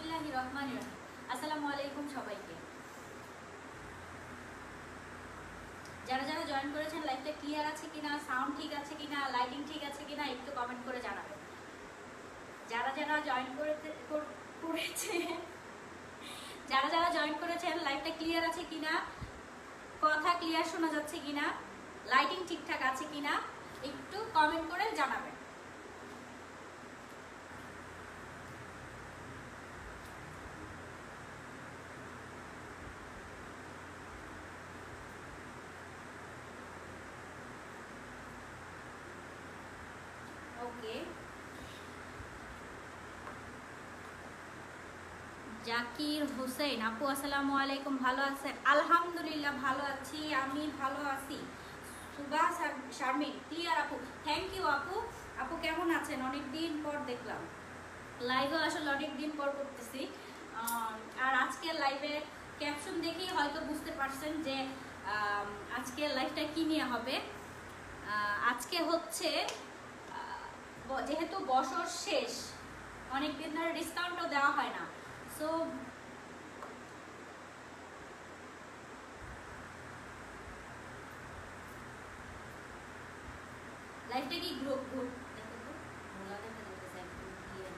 বিসমিল্লাহির রহমানির রহিম। আসসালামু আলাইকুম সবাইকে। যারা যারা জয়েন করেছেন লাইভটা ক্লিয়ার আছে কিনা, সাউন্ড ঠিক আছে কিনা, লাইটিং ঠিক আছে কিনা একটু কমেন্ট করে জানাবেন। যারা যারা জয়েন করেছেন লাইভটা ক্লিয়ার আছে কিনা, কথা ক্লিয়ার শোনা যাচ্ছে কিনা, লাইটিং ঠিকঠাক আছে কিনা একটু কমেন্ট করে জানাবেন। ওকে, জাকির হোসেন আপু আসসালামু আলাইকুম, ভালো আছেন? আলহামদুলিল্লাহ ভালো আছি, আমি ভালো আছি। সুবা শারমিন ক্লিয়ার আপু, থ্যাংক ইউ আপু। আপু কেমন আছেন? অনেক দিন পর দেখলাম লাইভে, আসলে অনেক দিন পর করতেছি। আর আজকের লাইভে ক্যাপশন দেখেই হয়তো বুঝতে পারছেন যে আজকের লাইভটা কি নিয়ে হবে। আজকে হচ্ছে যেহেতু বছর শেষ, অনেক দিন ধরে ডিসকাউন্টও দেওয়া হয় না, সো লাইফটা কি গ্রুপ গ্রুপ দেখো তো ভোলা দেখা যাচ্ছে একদম ক্লিয়ার।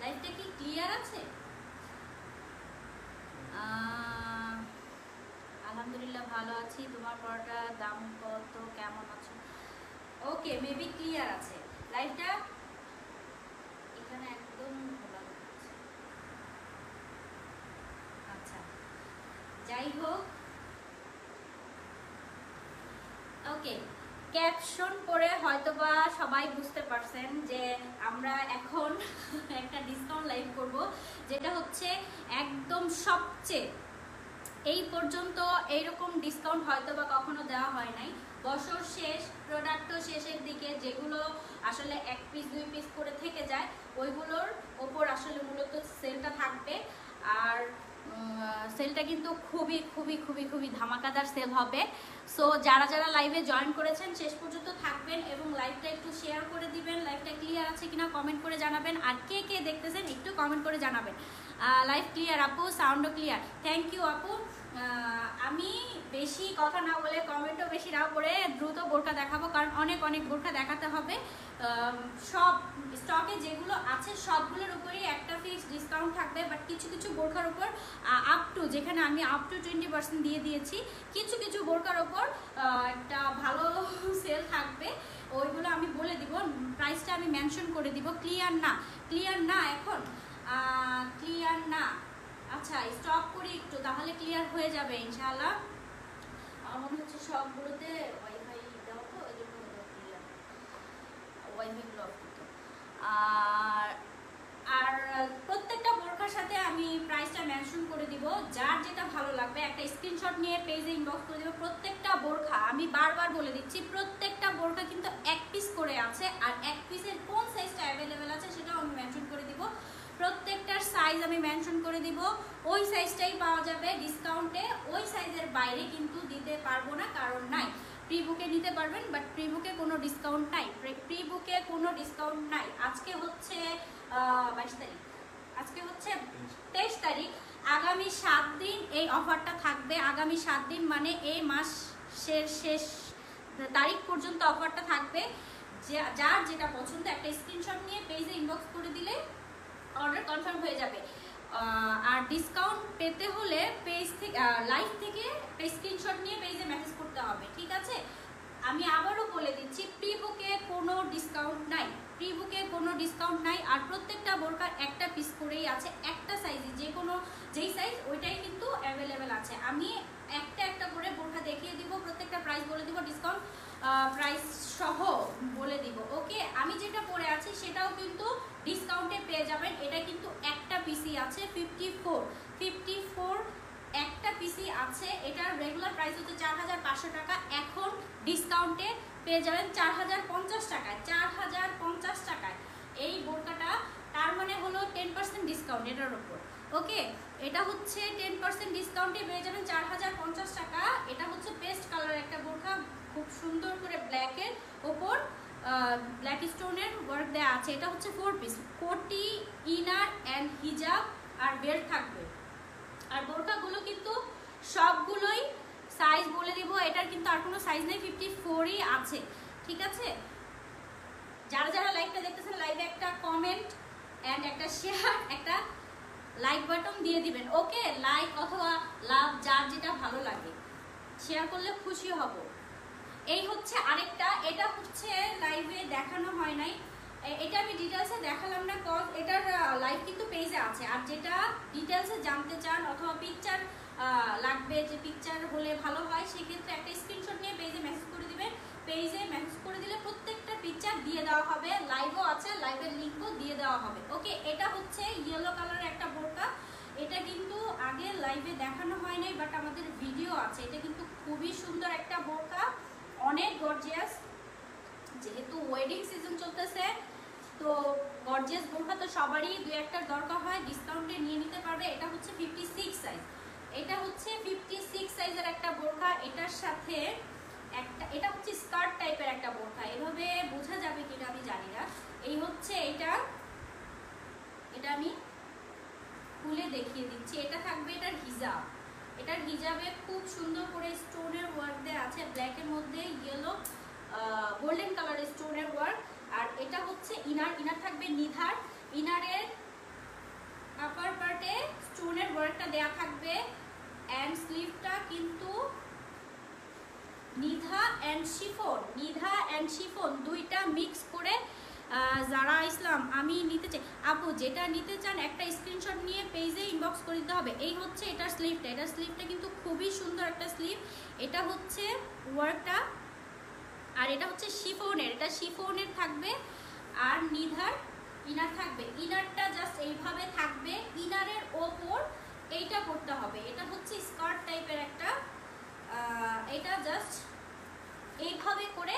লাইফটা কি ক্লিয়ার আছে? আলহামদুলিল্লাহ ভালো আছি। তোমার পরোটার দাম কত, কেমন আছো? ওকে, মেবি ক্লিয়ার আছে লাইভটা। এখানে একদম খোলা আছে। আচ্ছা, যাই হোক, ওকে, ক্যাপশন পড়ে হয়তোবা সবাই বুঝতে পারছেন যে আমরা এখন একটা ডিসকাউন্ট লাইভ করব, যেটা হচ্ছে একদম সবচেয়ে এই পর্যন্ত এইরকম ডিসকাউন্ট হয়তো বা কখনো দেওয়া হয় নাই। বছর শেষ, প্রোডাক্টও শেষের দিকে, যেগুলো আসলে এক পিস দুই পিস করে থেকে যায় ওইগুলোর ওপর আসলে মূলত সেলটা থাকবে। আর সেলটা কিন্তু খুবই খুবই খুবই খুবই ধামাকাদার সেল হবে। সো যারা যারা লাইভে জয়েন করেছেন শেষ পর্যন্ত থাকবেন এবং লাইভটা একটু শেয়ার করে দিবেন। লাইভটা ক্লিয়ার আছে কিনা কমেন্ট করে জানাবেন। আর কে কে দেখতেছেন একটু কমেন্ট করে জানাবেন। লাইভ ক্লিয়ার আপু, সাউন্ডও ক্লিয়ার, থ্যাংক ইউ আপু। আমি বেশি কথা না বলে, কমেন্টও বেশি না করে দ্রুত বোরকা দেখাবো, কারণ অনেক অনেক বোরকা দেখাতে হবে। সব স্টকে যেগুলো আছে সবগুলোর উপরেই একটা ফিক্স ডিসকাউন্ট থাকবে, বাট কিছু কিছু বোরকার উপর আপ টু, যেখানে আমি আপ টু 20% দিয়ে দিয়েছি, কিছু কিছু বোরকার উপর একটা ভালো সেল থাকবে। ওইগুলো আমি বলে দিব, প্রাইসটা আমি মেনশন করে দিব। ক্লিয়ার না, ক্লিয়ার না, এখন ক্লিয়ার না। আচ্ছা, স্টপ করি একটু, তাহলে ক্লিয়ার হয়ে যাবে ইনশাআল্লাহ। আমার মনে হচ্ছে সবগুলোতে ওয়াইফাই দেওয়া, তো এই জন্য ক্লিয়ার ওয়াইফাইগুলো অফ করতে। আর প্রত্যেকটা বোরকার সাথে আমি প্রাইসটা মেনশন করে দিব। যার যেটা ভালো লাগবে একটা স্ক্রিনশট নিয়ে পেজে ইনবক্স করে দিব। প্রত্যেকটা বোরকা, আমি বারবার বলে দিচ্ছি, প্রত্যেকটা বোরকা কিন্তু এক পিস করে আছে, আর এক পিসের কোন সাইজটা অ্যাভেলেবেল আছে সেটাও আমি মেনশন করে দিব। প্রত্যেকটার সাইজ আমি মেনশন করে দিব, ওই সাইজটাই পাওয়া যাবে ডিসকাউন্টে। ওই সাইজের বাইরে কিন্তু দিতে পারবো না, কারণ নাই। প্রি বুকে নিতে পারবেন, বাট প্রি বুকে কোনো ডিসকাউন্ট নাই, প্রি বুকে কোনো ডিসকাউন্ট নাই। আজকে হচ্ছে 22 তারিখ, আজকে হচ্ছে 23 তারিখ। আগামী 7 দিন এই অফারটা থাকবে। আগামী 7 দিন মানে এই মাসের শেষ তারিখ পর্যন্ত অফারটা থাকবে। যার যেটা পছন্দ একটা স্ক্রিনশট নিয়ে পেজে ইনবক্স করে দিলে অর্ডার কনফার্ম হয়ে যাবে। আর ডিসকাউন্ট পেতে হলে পেজ থেকে, লাইভ থেকে স্ক্রিনশট নিয়ে পেজে মেসেজ করতে হবে, ঠিক আছে? আমি আবারও বলে দিচ্ছি, প্রি বুকে কোনো ডিসকাউন্ট নাই, প্রি বুকে কোনো ডিসকাউন্ট নাই। আর প্রত্যেকটা বোরকার একটা পিস করেই আছে, একটা সাইজে, যে কোনো যেই সাইজ ওইটাই কিন্তু অ্যাভেলেবেল আছে। আমি একটা একটা করে বোরকা দেখিয়ে দিব, প্রত্যেকটা প্রাইস বলে দিব, ডিসকাউন্ট প্রাইস সহ বলে দিব। ওকে, আমি যেটা পরে আছি সেটাও কিন্তু ডিসকাউন্টে পেয়ে যাবেন। এটা কিন্তু একটা পিসি আছে 54 একটা পিসি আছে। এটার রেগুলার প্রাইস হচ্ছে 4500 টাকা, এখন ডিসকাউন্টে পেয়ে যাবেন 4050 টাকায়। 4050 টাকায় এই বোরকাটা, তার মানে হলো 10% ডিসকাউন্ট এটার উপর। ওকে, এটা হচ্ছে 10% ডিসকাউন্টে পেয়ে যাবেন 4050 টাকা। এটা হচ্ছে পেস্ট কালার একটা বোরকা, খুব সুন্দর করে ব্ল্যাকের ওপর ব্ল্যাক স্টোনের ওয়ার্ক দেওয়া আছে। এটা হচ্ছে 4 পিস, কোটি, ইনার অ্যান্ড হিজাব আর বেল্ট থাকবে। আর বোরকাগুলো কিন্তু সবগুলোই সাইজ বলে দিব, এটার কিন্তু আর কোনো সাইজ নেই, 54ই আছে, ঠিক আছে। যারা যারা লাইভটা দেখতেছেন লাইভে একটা কমেন্ট অ্যান্ড একটা শেয়ার, একটা লাইক বাটন দিয়ে দিবেন, ওকে। লাইক অথবা লাভ যার যেটা ভালো লাগে শেয়ার করলে খুশি হব। এই হচ্ছে আরেকটা, এটা হচ্ছে লাইভে দেখানো হয় নাই, এটা আমি ডিটেলসে দেখালাম না, কজ এটার লাইভ কিন্তু পেজে আছে। আর যেটা ডিটেলসে জানতে চান অথবা পিকচার লাগবে, যে পিকচার হলে ভালো হয়, সেক্ষেত্রে একটা স্ক্রিনশট নিয়ে পেজে মেসেজ করে দিবেন। পেজে মেসেজ করে দিলে প্রত্যেকটা পিকচার দিয়ে দেওয়া হবে, লাইভও আছে, লাইভের লিঙ্কও দিয়ে দেওয়া হবে, ওকে। এটা হচ্ছে ইয়েলো কালারের একটা বোরকা, এটা কিন্তু আগে লাইভে দেখানো হয় নাই, বাট আমাদের ভিডিও আছে। এটা কিন্তু খুবই সুন্দর একটা বোরকা, অনেক গর্জিয়াস, যেহেতু ওয়েডিং সিজন চলতেছে তো গর্জিয়াস বোরকা তো সবারই দুই একটার দরকার হয়, ডিসকাউন্টে নিয়ে নিতে পারবে। এটা হচ্ছে 56 সাইজ, এটা হচ্ছে 56 সাইজের একটা বোরকা। এটার সাথে একটা, এটা হচ্ছে স্কার্ট টাইপের একটা বোরকা, এভাবে বোঝা যাবে কিনা আমি জানি না। এই হচ্ছে এটা আমি খুলে দেখিয়ে দিচ্ছি। এটা থাকবে এটার হিজাব, এটার হিজাবে খুব সুন্দর করে স্টোনের ওয়ার্ক দেওয়া আছে, ব্ল্যাকের মধ্যে ইয়েলো গোল্ডেন কালারের স্টোনের ওয়ার্ক। আর এটা হচ্ছে ইনার থাকবে নিধার, ইনারের আপার পার্টে স্টোনের ওয়ার্কটা দেয়া থাকবে, অ্যান্ড স্লিভটা কিন্তু নিধা অ্যান্ড শিফন দুইটা মিক্স করে। যারা ইসলাম আমি নিতে চাই, আপু যেটা নিতে চান একটা স্ক্রিনশট নিয়ে পেজে ইনবক্স করে দিতে হবে। এই হচ্ছে এটার স্লিভটা কিন্তু খুবই সুন্দর একটা স্লিভ, এটা হচ্ছে ওয়ার্কটা। আর এটা হচ্ছে শিফনের, এটা শিফনের থাকবে। আর নিধার ইনার থাকবে, ইনারটা জাস্ট এইভাবে থাকবে, ইনারের ওপর এইটা করতে হবে। এটা হচ্ছে স্কার্ট টাইপের একটা, এটা জাস্ট এইভাবে করে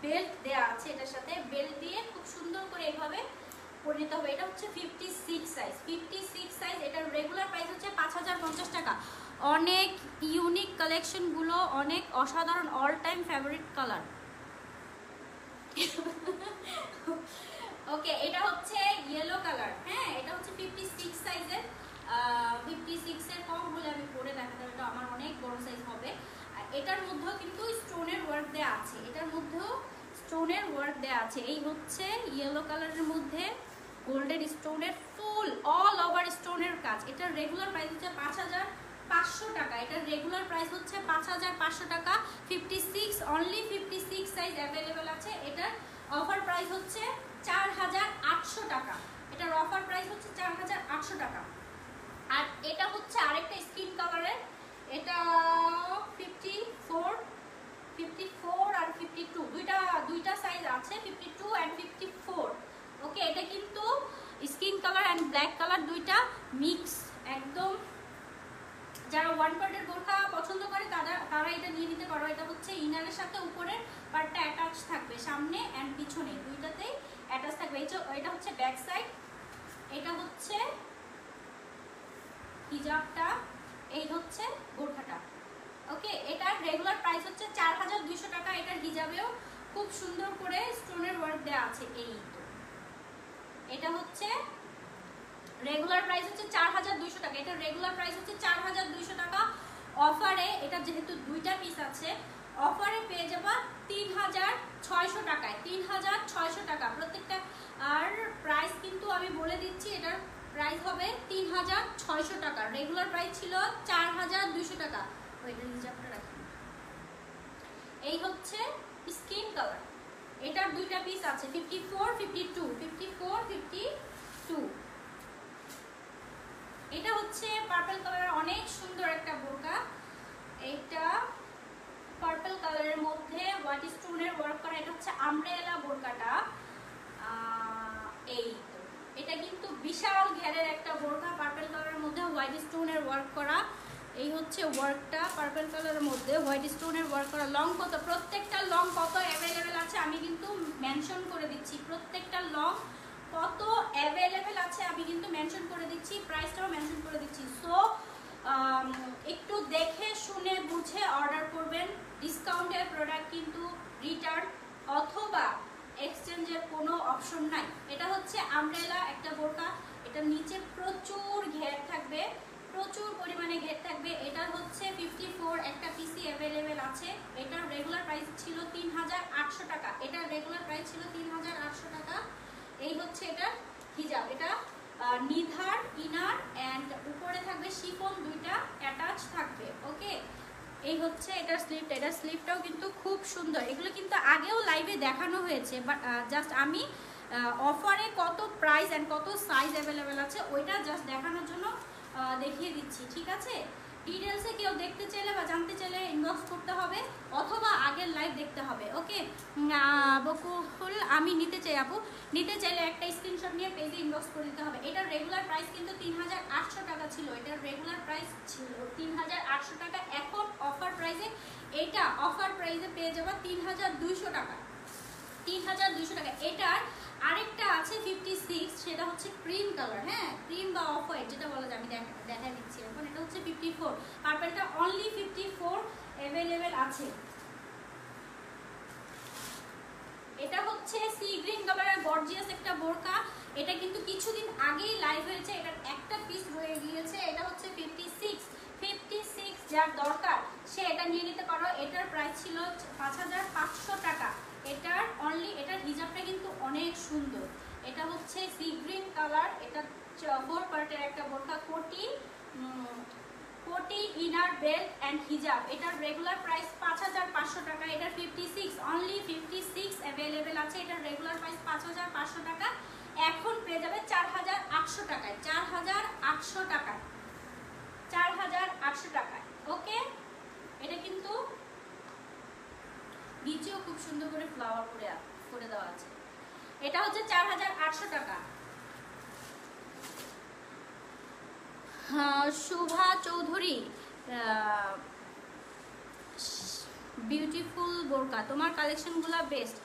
বেল্ট দেয়া আছে, এটার সাথে বেল্ট দিয়ে খুব সুন্দর করে এইভাবে করে নিতে হবে। এটা হচ্ছে 56 সাইজ, এটার রেগুলার প্রাইস হচ্ছে 5050 টাকা। অনেক ইউনিক কালেকশনগুলো, অনেক অসাধারণ, অল টাইম ফেভারিট কালার, ওকে। এটা হচ্ছে ইয়েলো কালার, হ্যাঁ, এটা হচ্ছে 56 সাইজের, 56 এর কম হলে আমি পরে দেখাতে, এটা আমার অনেক বড় সাইজ হবে। আর এটার মধ্যেও কিন্তু স্টোনের ওয়ার্ক দেয়া আছে, এটার মধ্যেও স্টোনের ওয়ার্ক দেয়া আছে। এই হচ্ছে ইয়েলো কালারের মধ্যে গোল্ডেন স্টোনের ফুল অল ওভার স্টোনের কাজ। এটার রেগুলার প্রাইস হচ্ছে 5500 টাকা, এটার রেগুলার প্রাইস হচ্ছে 5500 টাকা। 56 অনলি 56 সাইজ অ্যাভেলেবেল আছে। এটার অফার প্রাইস হচ্ছে 4800 টাকা, এটার অফার প্রাইস হচ্ছে 4800 টাকা। আর এটা হচ্ছে আরেকটা স্কিন কালারের, এটা 54 আর 52 দুইটা সাইজ আছে, 52 এন্ড 54, ওকে। এটা কিন্তু skin colour and black colour দুইটা মিক্স একদম। যারা ওয়ান পার্টের বোরকা পছন্দ করে তারা এটা নিয়ে নিতে পারো। এটা হচ্ছে ইনারের সাথে উপরের পার্টটা অ্যাটাচ থাকবে, সামনে এন্ড পিছনে দুইটাতেই অ্যাটাচ থাকবে। এটা হচ্ছে ব্যাক সাইড, এটা হচ্ছে হিজাবটা, এই হচ্ছে বোরকাটা, ওকে। এটার রেগুলার প্রাইস হচ্ছে 4200 টাকা। এটার হিজাবেও খুব সুন্দর করে স্টোনের ওয়ার্ক দেওয়া আছে। এই তো এটা হচ্ছে রেগুলার প্রাইস হচ্ছে 4200 টাকা, এটার রেগুলার প্রাইস হচ্ছে 4200 টাকা। অফারে এটা যেহেতু দুইটা পিস আছে, অফারে পেয়ে যাবা 3600 টাকায়, 3600 টাকা প্রত্যেকটা। আর প্রাইস কিন্তু আমি বলে দিচ্ছি, এটার প্রাইস হবে 3600 টাকা, রেগুলার প্রাইস ছিল 4200 টাকা। ওইটার হিসাবটা রাখি। এই হচ্ছে স্কিন কালার, এটার দুইটা পিস আছে, 54 52। এটা হচ্ছে পার্পল কালারের অনেক সুন্দর একটা বোরকা, এটা পার্পল কালারের মধ্যে হোয়াইট স্টোনের ওয়ার্ক করা। এটা হচ্ছে আমব্রেলা বোরকাটা, এই তো এটা কিন্তু বিশাল ঘেরের একটা বোরকা, পার্পল কালারের মধ্যে হোয়াইট স্টোনের ওয়ার্ক করা। এই হচ্ছে ওয়ার্কটা, পার্পল কালারের মধ্যে হোয়াইট স্টোনের ওয়ার্ক করা। লং কত, প্রত্যেকটা লং কত অ্যাভেলেবেল আছে আমি কিন্তু মেনশন করে দিচ্ছি, প্রত্যেকটা লং কত অ্যাভেলেবেল আছে আমি কিন্তু মেনশন করে দিচ্ছি, প্রাইসটাও মেনশন করে দিচ্ছি। সো একটু দেখে শুনে বুঝে অর্ডার করবেন। ডিসকাউন্টের প্রোডাক্ট কিন্তু রিটার্ন অথবা এক্সচেঞ্জের কোনো অপশন নাই। এটা হচ্ছে আমব্রেলা একটা বোরকা, এটা নিচে প্রচুর ঘের থাকবে, প্রচুর পরিমাণে ঘের থাকবে। এটা হচ্ছে 54 একটা পিসি অ্যাভেলেবেল আছে। এটার রেগুলার প্রাইস ছিল 3800 টাকা, এটার রেগুলার প্রাইস ছিল 3800 টাকা। এই হচ্ছে এটার হিজাব, এটা নিধার ইনার অ্যান্ড উপরে থাকবে শিফন, দুইটা অ্যাটাচ থাকবে। ওকে, এই হচ্ছে এটার স্লিপটা, এটার স্লিপটাও কিন্তু খুব সুন্দর। এগুলো কিন্তু আগেও লাইভে দেখানো হয়েছে, বাট জাস্ট আমি অফারে কত প্রাইস অ্যান্ড কত সাইজ অ্যাভেলেবেল আছে ওইটা জাস্ট দেখানোর জন্য দেখিয়ে দিচ্ছি, ঠিক আছে। ডিটেলসে কেউ দেখতে চাইলে বা জানতে চাইলে ইনবক্স করতে হবে অথবা আগের লাইভ দেখতে হবে। ওকে বকুল, আমি নিতে চাই আপু, নিতে চাইলে একটা স্ক্রিনশট নিয়ে পেজে ইনবক্স করে দিতে হবে। এটার রেগুলার প্রাইস কিন্তু 3800 টাকা ছিল, এটার রেগুলার প্রাইস ছিল 3800 টাকা। এখন অফার প্রাইসে, এটা অফার প্রাইসে পেয়ে যাবে 3200 টাকা, 3200 টাকা। এটার আরেকটা আছে 56, সেটা হচ্ছে ক্রিম কালার, হ্যাঁ ক্রিম বা অফ হোয়াইট যেটা বলা যায়, আমি দেখা দিচ্ছি এখন। এটা হচ্ছে 54, পার্পলটা অনলি 54 অ্যাভেলেবেল আছে। এটা হচ্ছে সি গ্রিন কালারের গর্জিয়াস একটা বোরকা, এটা কিন্তু কিছুদিন আগেই লাইভ হয়েছে, এটার একটা পিস রয়ে গিয়েছে। এটা হচ্ছে 56, যার দরকার সে এটা নিয়ে নিতে পারো। এটার প্রাইস ছিল 5500 টাকা। এটার অনলি, এটার হিজাবটা কিন্তু অনেক সুন্দর। এটা হচ্ছে সি গ্রিন কালার, এটা 4 পার্টের একটা বোরকা, কোটি ইনার বেল্ট অ্যান্ড হিজাব। এটার রেগুলার প্রাইস 5500 টাকা। এটার 56, অনলি 56 অ্যাভেলেবেল আছে। এটার রেগুলার প্রাইস 5500 টাকা, এখন পেয়ে যাবে 4800 টাকায়, 4800 টাকায়, 4800 টাকায়। ওকে, এটা কিন্তু নিচেও খুব সুন্দর করে ফ্লাওয়ার করে দেওয়া আছে। এটা হচ্ছে 4800 টাকা। শোভা চৌধুরী, বিউটিফুল বোরকা, তোমার কালেকশনগুলো বেস্ট।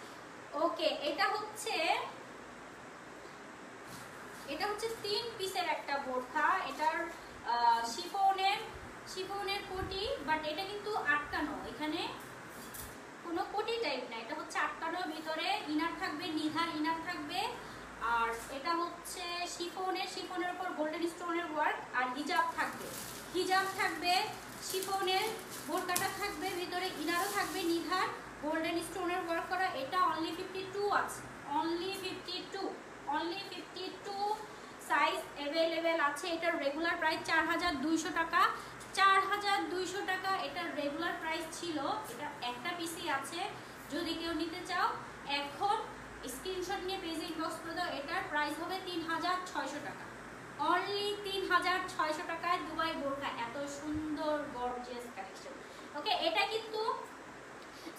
ওকে, এটা হচ্ছে 3 পিসের একটা বোরকা। এটার শিফনের কোটি, বাট এটা কিন্তু আটকানো, এখানে কোনো কোটি টাইপ না, এটা হচ্ছে আটকানো। ভিতরে ইনার থাকবে, নিধার ইনার থাকবে। আর এটা হচ্ছে শিফনের উপর গোল্ডেন স্টোনের ওয়ার্ক, আর হিজাব থাকবে শিফনের, বোরকাটা থাকবে, ভিতরে ইনারও থাকবে, নিধার গোল্ডেন স্টোনের ওয়ার্ক করা। এটা অনলি 52 আছে, অনলি 52 সাইজ অ্যাভেলেবেল আছে। এটার রেগুলার প্রাইস 4200 টাকা, 4200 টাকা এটার রেগুলার প্রাইস ছিল। এটা একটা পিসি আছে, যদি কেউ নিতে চাও এখন স্ক্রিনশট নিয়ে পেজে ইনবক্স করে দাও। এটার প্রাইস হবে 3600 টাকা, অনলি 3600 টাকায় দুবাই বোরকা। এত সুন্দর গর্জিয়াস কালেকশন। ওকে, এটা কিন্তু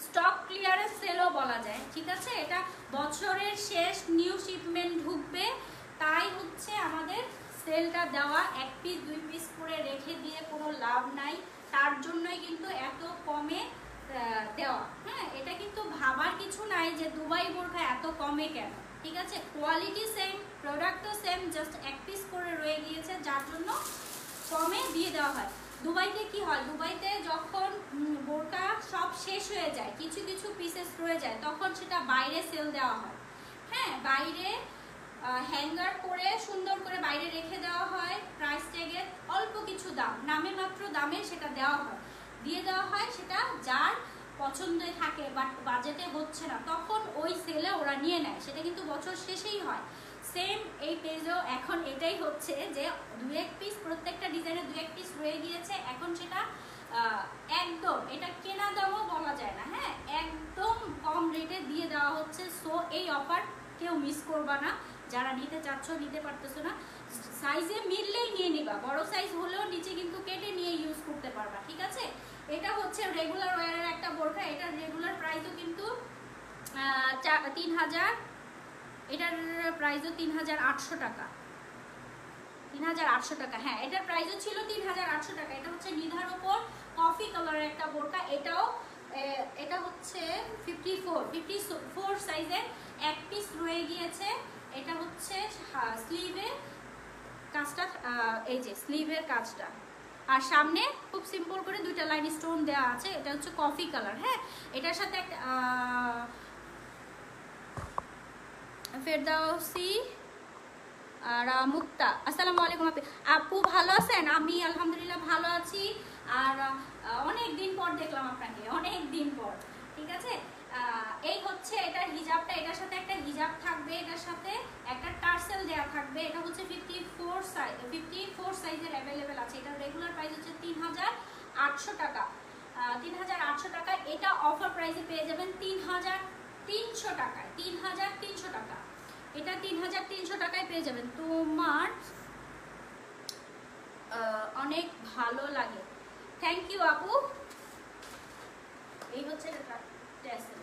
স্টক ক্লিয়ারেন্স সেলও বলা যায়, ঠিক আছে। এটা বছরের শেষ, নিউ শিপমেন্ট ঢুকবে, তাই হচ্ছে আমাদের সেলটা দেওয়া। 1 পিস 2 পিস করে রেখে দিয়ে কোনো লাভ নাই, তার জন্যই কিন্তু এত কমে দেওয়া। হ্যাঁ, এটা কিন্তু ভাবার কিছু নাই যে দুবাই বোরকা এত কমে কেন, ঠিক আছে। কোয়ালিটি সেম, প্রোডাক্টও সেম, জাস্ট 1 পিস করে রয়ে গিয়েছে, যার জন্য কমে দিয়ে দেওয়া হয়। দুবাইতে কি হয়, দুবাইতে যখন বোরকা সব শেষ হয়ে যায়, কিছু কিছু পিসেস রয়ে যায়, তখন সেটা বাইরে সেল দেওয়া হয়। হ্যাঁ, বাইরে হ্যাঙ্গার করে সুন্দর করে বাইরে রেখে দেওয়া হয়, প্রাইস ট্যাগে অল্প কিছু দাম, নামে মাত্র দামে সেটা দিয়ে দেওয়া হয়। সেটা যার পছন্দে থাকে বাট বাজেটে হচ্ছে না, তখন ওই সেলে ওরা নিয়ে নেয়, সেটা কিন্তু বছর শেষেই হয়। সেম এই পেজেও এখন এটাই হচ্ছে যে 2-1 পিস, প্রত্যেকটা ডিজাইনে 2-1 পিস রয়ে গিয়েছে। এখন সেটা একদম, এটা কেনা দামও বলা যায় না, হ্যাঁ একদম কম রেটে দিয়ে দেওয়া হচ্ছে। সো এই অফার কেউ মিস করবা না, যারা নিতে চাচ্ছ, নিতে পারতেছো না, সাইজে মিললেই নিয়ে নিবা। বড় সাইজ হলেও নিচে কিন্তু কেটে নিয়ে ইউজ করতে পারবা, ঠিক আছে। এটা হচ্ছে রেগুলার ওয়্যারের একটা বোরকা, এটার রেগুলার প্রাইসও কিন্তু 3000, এটার প্রাইসও 3800 টাকা, 3800 টাকা। হ্যাঁ, এটার প্রাইসও ছিল 3800 টাকা। এটা হচ্ছে নিধার উপর কফি কালারের একটা বোরকা, এটা হচ্ছে 54 সাইজের, 1 পিস রয়ে গিয়েছে। এটা হচ্ছে স্লিভের কাজটা, এই যে স্লিভের কাজটা, আর সামনে খুব সিম্পল করে 2টা লাইন স্টোন দেওয়া আছে। এটা হচ্ছে কফি কালার। হ্যাঁ, এটার সাথে একটা ফেরদাউসি আর মুক্তা, আসসালামু আলাইকুম আপু, ভালো আছেন? আমি আলহামদুলিল্লাহ ভালো আছি। আর অনেক দিন পর দেখলাম আপনাকে, অনেক দিন পর। ঠিক আছে, এই হচ্ছে এটার হিজাবটা, এটার সাথে একটা হিজাব থাকবে, এটার সাথে একটা টার্সেল দেওয়া থাকবে। এটা হচ্ছে 54 সাইজের অ্যাভেলেবেল আছে। এটার রেগুলার প্রাইস হচ্ছে 3800 টাকা। 3800 টাকা। এটা অফার প্রাইসে পেয়ে যাবেন 3300 টাকায়। 3300 টাকা, এটা 3300 টাকায় পেয়ে যাবেন। তোমার অনেক ভালো লাগে, থ্যাংক ইউ আপু। এই হচ্ছে ট্যাসেল,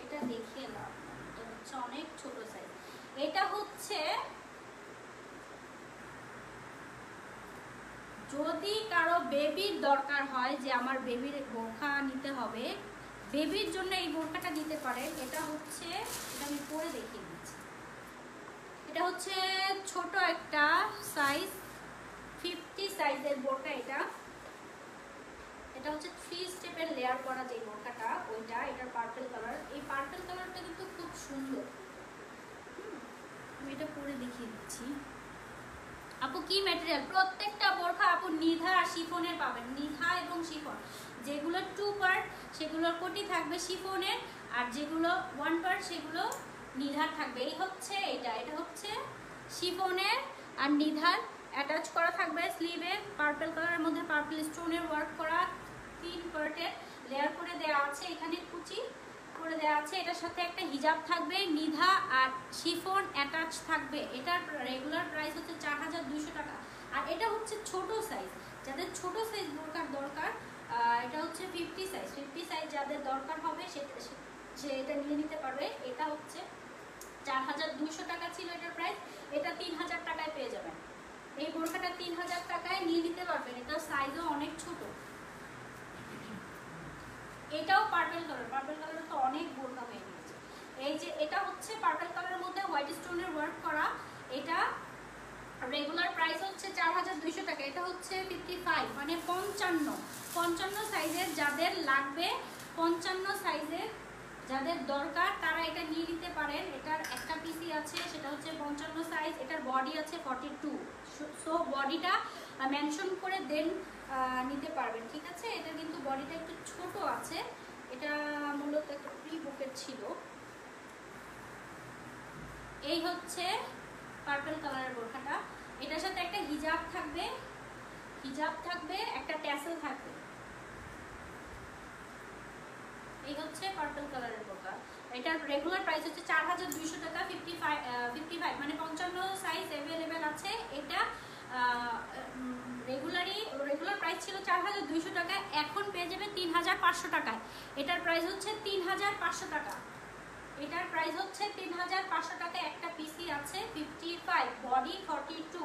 এটা দেখিয়ে নাও, এটা হচ্ছে অনেক ছোট সাইজ। এটা হচ্ছে যদি কারো বেবির দরকার হয় যে আমার বেবির বোরখা নিতে হবে, বেবির জন্য এই বোরখাটা নিতে পারেন। এটা হচ্ছে, এটা আমি পরে দেখিয়ে দিচ্ছি। এটা হচ্ছে ছোট একটা সাইজ, 50 সাইজের বোরখা। এটা হচ্ছে 3 স্টেপের লেয়ার করা যে বোরখাটা, ওইটা। এটার পার্পল কালার, এই পার্পল কালারটা কিন্তু খুব সুন্দর। আমি এটা পরে দেখিয়ে দিচ্ছি। আপু কি ম্যাটেরিয়াল? প্রত্যেকটা বোরখা আপু নিধা আর শিফনের পাবেন, নিধা এবং শিফন। যেগুলো 2 পার্ট সেগুলোর কোটি থাকবে শিফনের, আর যেগুলো 1 পার্ট সেগুলো নিধার থাকবে। এই হচ্ছে এটা হচ্ছে শিফনের আর নিধার অ্যাটাচ করা থাকবে স্লিভে। পার্পল কালারের মধ্যে পার্পল স্টোনের ওয়ার্ক করা 3 পার্টের লেয়ার করে দেওয়া আছে, এখানে কুচি করে দেওয়া আছে। এটার সাথে একটা হিজাব থাকবে, নিধা আর শিফন অ্যাটাচ থাকবে। এটার রেগুলার প্রাইস হচ্ছে 4200 টাকা। আর এটা হচ্ছে ছোট সাইজ, যাদের ছোট সাইজ বোরকার দরকার, এটা হচ্ছে 50 সাইজ যাদের দরকার হবে সে এটা নিয়ে নিতে পারবে। এটা হচ্ছে 4200 টাকা ছিল এটার প্রাইস, এটা 3000 টাকায় পেয়ে যাবেন। এই বোরখাটা 3000 টাকায় নিয়ে নিতে পারবেন। এটা সাইজও অনেক ছোট। এটাও পার্পল কালার তো অনেক বোরখা হয়ে গেছে। এই যে এটা হচ্ছে পার্পল কালারের মধ্যে হোয়াইট স্টোনের ওয়ার্ক করা। এটা রেগুলার প্রাইস হচ্ছে 4200 টাকা। এটা হচ্ছে 55 মানে 55 সাইজের যাদের লাগবে, 55 সাইজের যাদের দরকার তারা এটা নিয়ে নিতে পারেন। এটার একটা পিসি আছে, সেটা হচ্ছে 55 সাইজ। এটার বডি আছে 42, সো বডিটা মেনশন করে দেন নিতে পারবেন। ঠিক আছে, এটা কিন্তু বডিটা একটু ছোট আছে, এটা মূলত একটা প্রি বুকের ছিল। এই হচ্ছে পার্পল কালারের বোরখাটা। এটার সাথে একটা হিজাব থাকবে, একটা ট্যাসেল থাকবে। এই হচ্ছে পার্পল কালারের বোরখা। এটার রেগুলার প্রাইস হচ্ছে 4200 টাকা। 55 মানে 55 সাইজ অ্যাভেলেবেল আছে। এটা রেগুলার প্রাইস ছিল 4200 টাকা, এখন পেয়ে যাবে 3500 টাকায়। এটার প্রাইস হচ্ছে 3500 টাকা। এটার প্রাইস হচ্ছে 3500 টাকা। একটা পিসি আছে 55, বডি 42।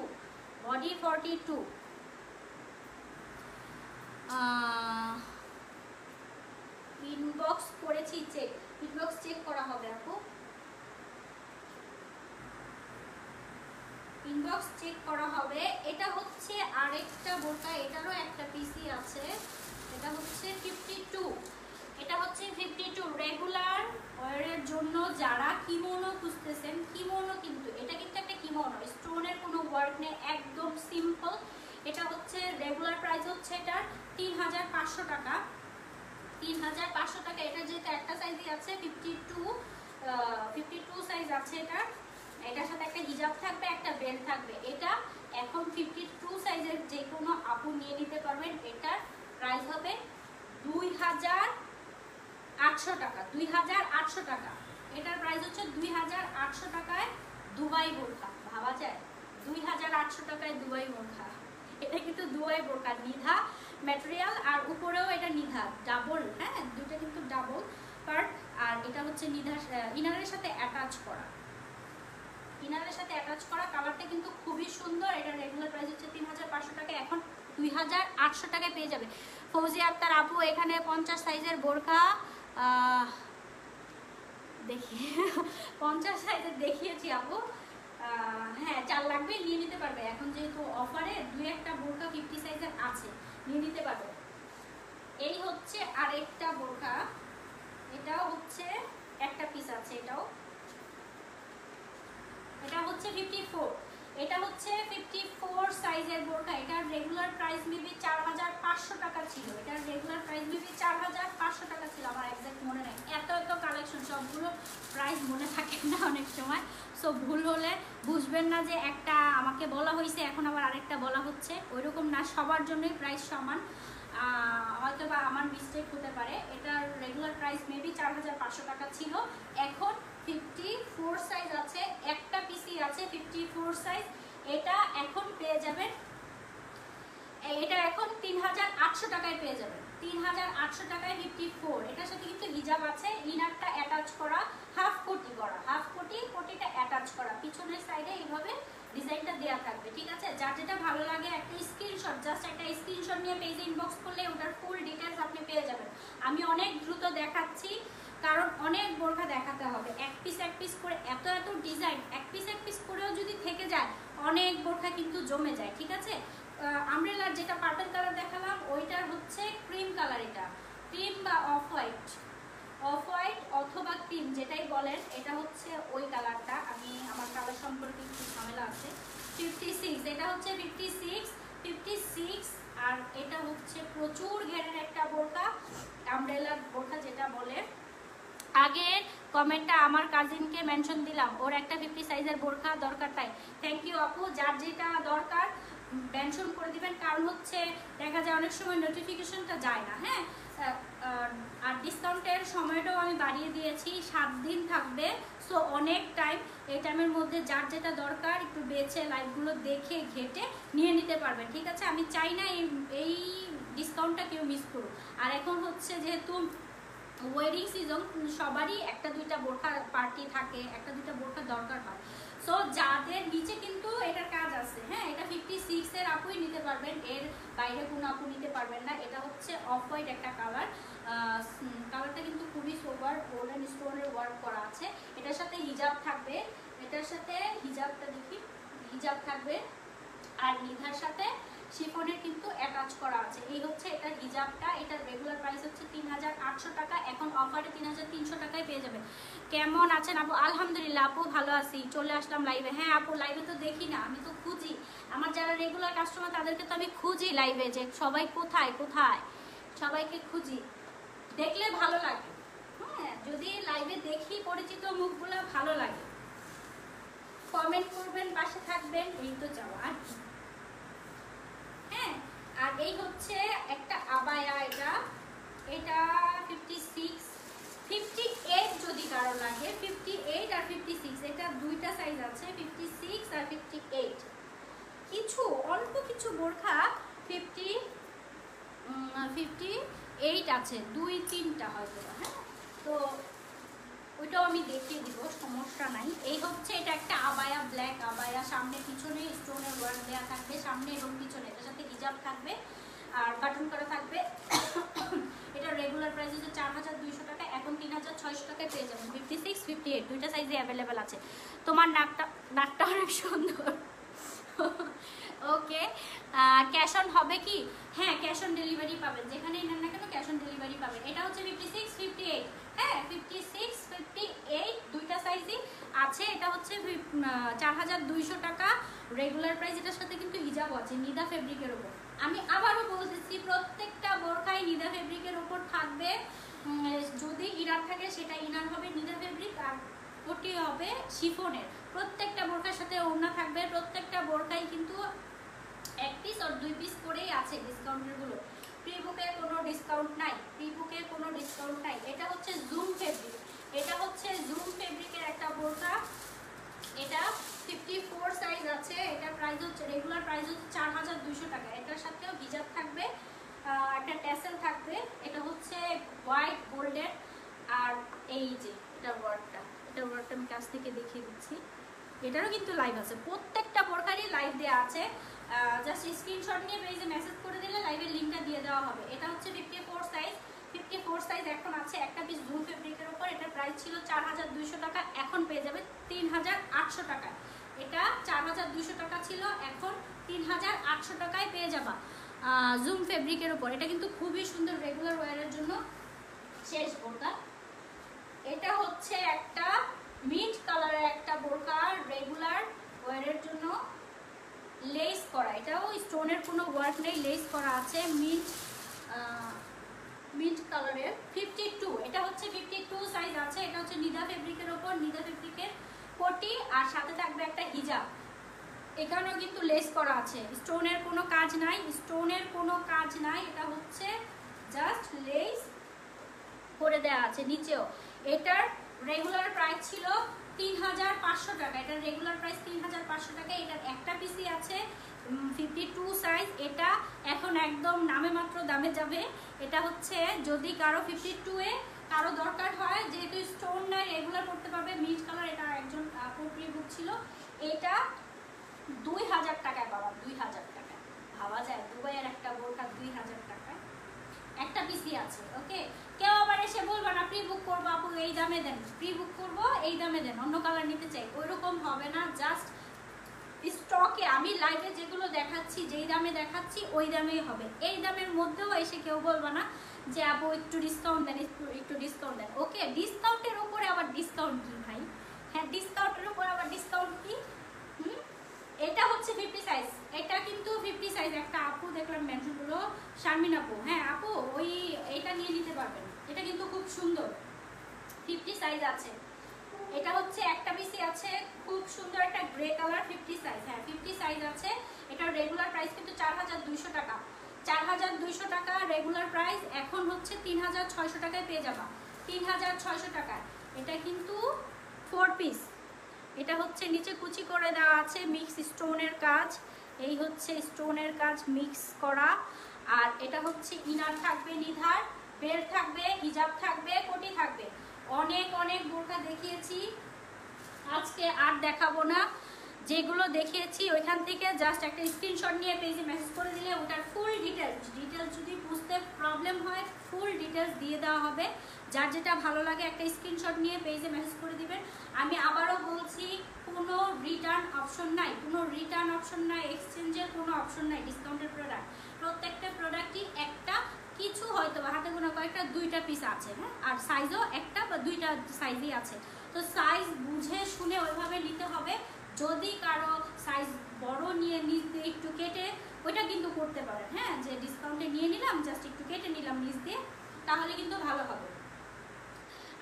ইনবক্স করেছি, ইনবক্স চেক করা হবে আপু, ইনবক্স চেক করা হবে। এটা হচ্ছে আরেকটা বোরকা, এটারও একটা পিসি আছে। এটা হচ্ছে 52, এটা হচ্ছে 52 রেগুলার ওয়্যারের জন্য যারা কিমোনো খুঁজতেছেন। কিমোনো কিন্তু এটা কিন্তু একটা কিমোনো, স্টোনের কোনো ওয়ার্ক নেই, একদম সিম্পল। এটা হচ্ছে রেগুলার প্রাইস হচ্ছে এটার 3500 টাকা। 3500 টাকা। এটা যেটা একটা সাইজই আছে 52 সাইজ আছে এটা। এটার সাথে একটা হিজাব থাকবে, একটা বেল্ট থাকবে। এটা এখন 52 সাইজের যে কোনো আপু নিয়ে নিতে পারবেন। এটার প্রাইস হবে 2800 টাকা। 2800 টাকা। এটার প্রাইস হচ্ছে 2800 টাকায় দুবাই বোরখা। ভাবা যায় 2800 টাকায় দুবাই বোরখা। এটা কিন্তু দুবাই বোরখা, নিধা ম্যাটেরিয়াল, আর উপরেও এটা নিধা ডাবল। হ্যাঁ, দুটো কিন্তু ডাবল পার্ট। আর এটা হচ্ছে নিধা ইনারের সাথে অ্যাটাচ করা। কালারটা কিন্তু খুবই সুন্দর। এটা রেগুলার প্রাইস হচ্ছে 3500 টাকা, এখন 2800 টাকায় পেয়ে যাবে। ফৌজি আক্তার আপু, এখানে 50 সাইজের বোরখা দেখি 50 সাইজের দেখিয়েছি আপু। হ্যাঁ, যার লাগবে নিয়ে নিতে পারবে, এখন যেহেতু অফারে 2-1টা বোরকা 50 সাইজের আছে, নিয়ে নিতে পারবে। এই হচ্ছে আরেকটা বোরকা, এটাও হচ্ছে একটা পিস আছে, এটা হচ্ছে 54, এটা হচ্ছে 54 সাইজের বোরকা। এটার রেগুলার প্রাইস মেবি 4500 টাকা ছিল, এটার রেগুলার প্রাইস মেবি 4500 টাকা ছিল, আমার এক্সাক্ট মনে নেই। এত কালেকশন, সবগুলো প্রাইস মনে থাকে না অনেক সময়, সো ভুল হলে বুঝবেন না যে একটা আমাকে বলা হয়েছে এখন আবার আরেকটা বলা হচ্ছে, ওইরকম না, সবার জন্যই প্রাইস সমান, হয়তো বা আমার মিস্টেক হতে পারে। এটার রেগুলার প্রাইস মেবি 4500 টাকা ছিল, এখন 54 সাইজ আছে, একটা পিসি আছে 54 সাইজ, এটা এখন পেয়ে যাবেন, এটা এখন 3800 টাকায় পেয়ে যাবেন, 3800 টাকায় 54। এটার সাথে কিন্তু হিজাব আছে, ইনারটা অ্যাটাচ করা, হাফ কোটি করা, হাফ কোটি, কোটিটা অ্যাটাচ করা, পিছনের সাইডে এইভাবে ডিজাইনটা দেওয়া থাকবে, ঠিক আছে। যার যেটা ভালো লাগে একটা স্ক্রিনশট, জাস্ট একটা স্ক্রিনশট নিয়ে পেজে ইনবক্স করলে ওটার ফুল ডিটেলস আপনি পেয়ে যাবেন। আমি অনেক দ্রুত দেখাচ্ছি কারণ অনেক বোরখা দেখাতে হবে, এক পিস করে এত ডিজাইন, এক পিস করেও যদি থেকে যায় অনেক বোরখা কিন্তু জমে যায়, ঠিক আছে। আমব্রেলার যেটা পার্পল কালার দেখালাম ওইটার হচ্ছে ক্রিম কালার, এটা ক্রিম বা অফ হোয়াইট অথবা ক্রিম যেটাই বলেন, এটা হচ্ছে ওই কালারটা। আমি আমার কালার সম্পর্কে একটু ঝামেলা আছে। 56, এটা হচ্ছে 56, আর এটা হচ্ছে প্রচুর ঘেরের একটা বোরকা, আমব্রেলার বোরকা যেটা বলে। আগের কমেন্টটা আমার কাজিনকে মেনশন দিলাম, ওর একটা 50 সাইজের বোরখা দরকার, তাই থ্যাংক ইউ আপু, যার যেটা দরকার মেনশন করে দিবেন, কারণ হচ্ছে দেখা যায় অনেক সময় নোটিফিকেশনটা যায় না, হ্যাঁ। আর ডিসকাউন্টের সময়টাও আমি বাড়িয়ে দিয়েছি, 7 দিন থাকবে, সো অনেক টাইম, এই টাইমের মধ্যে যার যেটা দরকার একটু বেছে লাইভগুলো দেখে ঘেটে নিয়ে নিতে পারবেন, ঠিক আছে। আমি চাই না এই ডিসকাউন্টটা কেউ মিস করুক। আর এখন হচ্ছে যেহেতু ওয়েডিং সিজন, সবারই একটা দুইটা বোরখা পার্টি থাকে, একটা দুইটা বোরখা দরকার হয়, সো যাদের নিচে কিন্তু এটার কাজ আছে, হ্যাঁ। এটা 56 এর আপুই নিতে পারবেন, এর বাইরে কোনো আপু নিতে পারবেন না। এটা হচ্ছে অফ হোয়াইট একটা কালার, কালারটা কিন্তু খুবই সোবার, গোল্ডেন স্টোনের ওয়ার্ক করা আছে। এটার সাথে হিজাব থাকবে, এটার সাথে হিজাবটা দেখি, হিজাব থাকবে, আর নিধার সাথে শিফনের কিন্তু অ্যাটাচ করা আছে। এই হচ্ছে এটার হিজাবটা, এটার রেগুলার প্রাইস হচ্ছে 3800 টাকা, এখন অফারে 3300 টাকায় পেয়ে যাবেন। কেমন আছেন আপু? আলহামদুলিল্লাহ আপু, ভালো আছি, চলে আসলাম লাইভে। হ্যাঁ আপু, লাইভে তো দেখি না, আমি তো খুঁজি, আমার যারা রেগুলার কাস্টমার তাদেরকে তো আমি খুঁজি লাইভে, যে সবাই কোথায়, সবাইকে খুঁজি, দেখলে ভালো লাগে, হ্যাঁ। যদি লাইভে দেখি পরিচিত মুখগুলো ভালো লাগে, কমেন্ট করবেন, পাশে থাকবেন, এই তো চাওয়া আর কি, হ্যাঁ। আর এই হচ্ছে একটা আবায়া, এটা 56, 58 যদি কারো লাগে, 58 আর 56, এটা দুইটা সাইজ আছে, 56 আর 58। কিছু অল্প কিছু বোরখা 58 আছে, 2-3টা হয়তো, হ্যাঁ। তো ওইটাও আমি দেখিয়ে দিব, সমস্যা নাই। এই হচ্ছে এটা একটা আবায়া, ব্ল্যাক আবায়া, সামনে পিছনে স্টোনের ওয়ার্ক দেওয়া থাকবে, সামনে এবং পিছনে, এটার সাথে হিজাব থাকবে আর বাটন করা থাকবে। এটা রেগুলার প্রাইস হচ্ছে 4200 টাকা, এখন 3600 টাকায় পেয়ে যাবেন। 56, 58 দুইটা সাইজে অ্যাভেলেবেল আছে। তোমার নাকটা অনেক সুন্দর। ওকে, ক্যাশ অন হবে কি? হ্যাঁ, ক্যাশ অন ডেলিভারি পাবেন, যেখানেই নেন না কেন ক্যাশ অন ডেলিভারি পাবেন। এটা হচ্ছে 56, 58, হ্যাঁ 56, 58 দুইটা সাইজই আছে। এটা হচ্ছে 4200 টাকা রেগুলার প্রাইস। এটার সাথে কিন্তু হিজাব আছে, নিদা ফেব্রিকের উপর। আমি আবারও বলতেছি, প্রত্যেকটা বোরখাই নিদা ফেব্রিকের উপর থাকবে। যদি ইনার থাকে সেটা ইনার হবে নিদা ফেব্রিক, আর কোটি হবে শিফনের। প্রত্যেকটা বোরখার সাথে ওড়না থাকবে। প্রত্যেকটা বোরখাই কিন্তু 1 পিস আর 2 পিস করেই আছে। ডিসকাউন্টের গুলো প্রিবুকে কোনো ডিসকাউন্ট নাই, প্রিবুকে কোনো ডিসকাউন্ট নাই। এটা হচ্ছে জুম ফেব্রিক, এটা হচ্ছে জুম ফেব্রিকের একটা বোরখা। এটা 54 সাইজ আছে। এটা প্রাইস হচ্ছে রেগুলার প্রাইস হচ্ছে 4200 টাকা। এটার সাথেও হিজাব থাকবে, একটা ট্যাসেল থাকবে। এটা হচ্ছে হোয়াইট গোল্ডেন, আর এই যে এটার ওয়ার্কটা আমি কাছ থেকে দেখিয়ে দিচ্ছি। এটারও কিন্তু লাইভ আছে, প্রত্যেকটা বোরখারই লাইভ দেওয়া আছে। জাস্ট স্ক্রিনশট নিয়ে পেজে মেসেজ করে দিলে লাইভের লিঙ্কটা দিয়ে দেওয়া হবে। এটা হচ্ছে 54 সাইজ, 54 সাইজ এখন আছে একটা পিস জুম ফেব্রিকের উপর। এটার প্রাইস ছিল 4200 টাকা, এখন পেয়ে যাবে 3800 টাকা। এটা 4000 4200 টাকা ছিল, এখন 3800 টাকায় পেয়ে যাবা জুম ফেব্রিকের উপর। এটা কিন্তু খুবই সুন্দর রেগুলার ওয়্যারের জন্য শেষ বোরকা। এটা হচ্ছে একটা মিন্ট কালারের একটা বোরকা, রেগুলার ওয়্যারের জন্য লেস করা, এটাও স্টোনের কোনো ওয়ার্ক নেই, লেস করা আছে, মিন্ট কালারের 52। এটা হচ্ছে 52 সাইজ আছে। এটা হচ্ছে নিদা ফেব্রিকের ওপর, নিদা ফেব্রিকের কোটি, আর সাথে থাকবে একটা হিজাব। এখানেও কিন্তু লেস করা আছে, স্টোনের কোনো কাজ নাই, স্টোনের কোনো কাজ নাই, এটা হচ্ছে জাস্ট লেস করে দেওয়া আছে নিচেও। এটার রেগুলার প্রাইস ছিল 3500 টাকা, এটার রেগুলার প্রাইস 3500 টাকা। এটার একটা পিসি আছে 52 সাইজ, এটা এখন একদম নামে মাত্র দামে যাবে। এটা হচ্ছে যদি কারো 52 এ কারো দরকার হয়, যেহেতু স্টোন নাই, রেগুলার করতে পারবে, মিন্ট কালার। এটা একজন প্রি বুক ছিল, এটা 2000 টাকায় পাবা, 2000 টাকায়। ভাবা যায় দুবাইয়ের একটা বোরকা 2000 টাকায় একটা পিসি আছে। ওকে, কেউ আবার এসে বলবো না প্রি বুক করবো আপু এই দামে দেন, প্রি বুক করবো এই দামে দেন, অন্য কালার নিতে চাই, ওইরকম হবে না। জাস্ট স্টকে আমি লাইভে যেগুলো দেখাচ্ছি, যেই দামে দেখাচ্ছি ওই দামেই হবে। এই দামের মধ্যেও এসে কেউ বলবো না যে আপু একটু ডিসকাউন্ট দেন, একটু ডিসকাউন্ট দেন। ওকে, ডিসকাউন্টের উপরে আবার ডিসকাউন্ট কি ভাই? হ্যাঁ, ডিসকাউন্টের উপর আবার ডিসকাউন্ট কি? এটা হচ্ছে 50 সাইজ, এটা কিন্তু 50 সাইজ। একটা আপু দেখলাম মেনশন করলো, শারমিন আপু। হ্যাঁ আপু, ওই এটা নিয়ে নিতে পারবেন, এটা কিন্তু খুব সুন্দর, 50 সাইজ আছে। এটা হচ্ছে একটা পিসি আছে, খুব সুন্দর একটা গ্রে কালার, 50 সাইজ। হ্যাঁ 50 সাইজ আছে। এটার রেগুলার প্রাইস কিন্তু 4200 টাকা, 4200 টাকা রেগুলার প্রাইস। এখন হচ্ছে 3600 টাকায় পেয়ে যাবা, 3600 টাকায়। এটা কিন্তু 4 পিস। এটা হচ্ছে নিচে কুচি করে দেওয়া আছে, মিক্স স্টোনের কাজ, এই হচ্ছে স্টোনের কাজ মিক্স করা। আর এটা হচ্ছে ইনার থাকবে, নিধার বেল্ট থাকবে, হিজাব থাকবে, কোটি থাকবে। অনেক অনেক বোরকা দেখিয়েছি, আজকে আর দেখাবো না। যেগুলো দেখিয়েছি ওইখান থেকে জাস্ট একটা স্ক্রিনশট নিয়ে পেজে মেসেজ করে দিলে ওটার ফুল ডিটেলস যদি বুঝতে প্রবলেম হয় ফুল ডিটেলস দিয়ে দেওয়া হবে। যার যেটা ভালো লাগে একটা স্ক্রিনশট নিয়ে পেজে মেসেজ করে দিবেন। আমি আবারও বলছি, কোনো রিটার্ন অপশন নাই, কোনো রিটার্ন অপশন নাই, এক্সচেঞ্জের কোনো অপশন নাই। ডিসকাউন্টের প্রোডাক্ট, প্রত্যেকটা প্রোডাক্টই একটা কিছু হয়তো হাতে গোনা কয়েকটা 2টা পিস আছে, হ্যাঁ, আর সাইজও একটা বা 2টা সাইজই আছে। তো সাইজ বুঝে শুনে ওইভাবে নিতে হবে। যদি কারো সাইজ বড় নিয়ে নিচ দিয়ে একটু কেটে ওইটা কিন্তু করতে পারেন, হ্যাঁ, যে ডিসকাউন্টে নিয়ে নিলাম, জাস্ট একটু কেটে নিলাম নিচ দিয়ে, তাহলে কিন্তু ভালো হবে।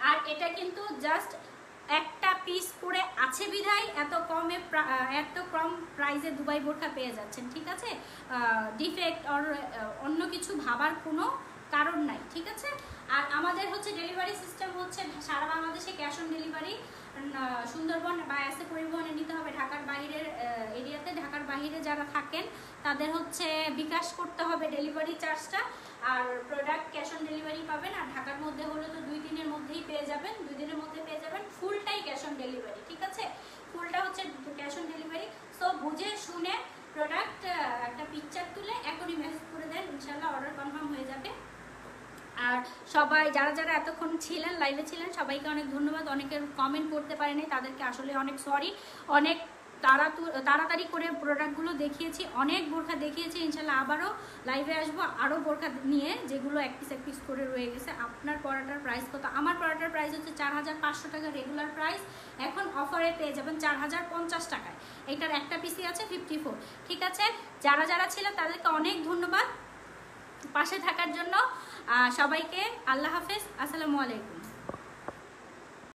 আর এটা কিন্তু জাস্ট একটা পিস করে আছে বিধায় এত কম প্রাইসে দুবাই বোরকা পেয়ে যাচ্ছেন, ঠিক আছে? ডিফেক্ট আর অন্য কিছু ভাবার কোনো কারণ নাই, ঠিক আছে? আর আমাদের হচ্ছে ডেলিভারি সিস্টেম হচ্ছে সারা বাংলাদেশে ক্যাশ অন ডেলিভারি। সুন্দরবন বা এসে পরিবহনে নিতে হবে। ঢাকার বাইরের এরিয়াতে, ঢাকার বাইরে যারা থাকেন তাদের হচ্ছে বিকাশ করতে হবে ডেলিভারি চার্জটা, আর প্রোডাক্ট ক্যাশ অন ডেলিভারি পাবেন। আর ঢাকার মধ্যে হলে তো 2 দিনের মধ্যেই পেয়ে যাবেন, 2 দিনের মধ্যে পেয়ে যাবেন। ফুলটাই ক্যাশ অন ডেলিভারি, ঠিক আছে? ফুলটা হচ্ছে ক্যাশ অন ডেলিভারি। সো বুঝে শুনে প্রোডাক্ট একটা পিকচার তুলে এখনই মেসেজ করে দেন, ইনশাল্লাহ অর্ডার কনফার্ম হয়ে যাবে। আর সবাই যারা যারা এতক্ষণ ছিলেন, লাইভে ছিলেন, সবাইকে অনেক ধন্যবাদ। অনেকের কমেন্ট করতে পারেনি, তাদেরকে আসলে অনেক সরি। অনেক তাড়াতাড়ি করে প্রোডাক্টগুলো দেখিয়েছি, অনেক বোরখা দেখিয়েছি। ইনশাল্লাহ আবারও লাইভে আসবো আরও বোরখা নিয়ে, যেগুলো এক পিস করে রয়ে গেছে। আপনার পড়াটার প্রাইস কত? আমার পড়াটার প্রাইস হচ্ছে 4500 টাকা রেগুলার প্রাইস, এখন অফারে পেয়ে যাবেন 4050 টাকায়। এটার একটা পিসি আছে 54, ঠিক আছে? যারা যারা ছিলেন তাদেরকে অনেক ধন্যবাদ পাশে থাকার জন্য। সবাইকে আল্লাহ হাফেজ, আসসালামু আলাইকুম।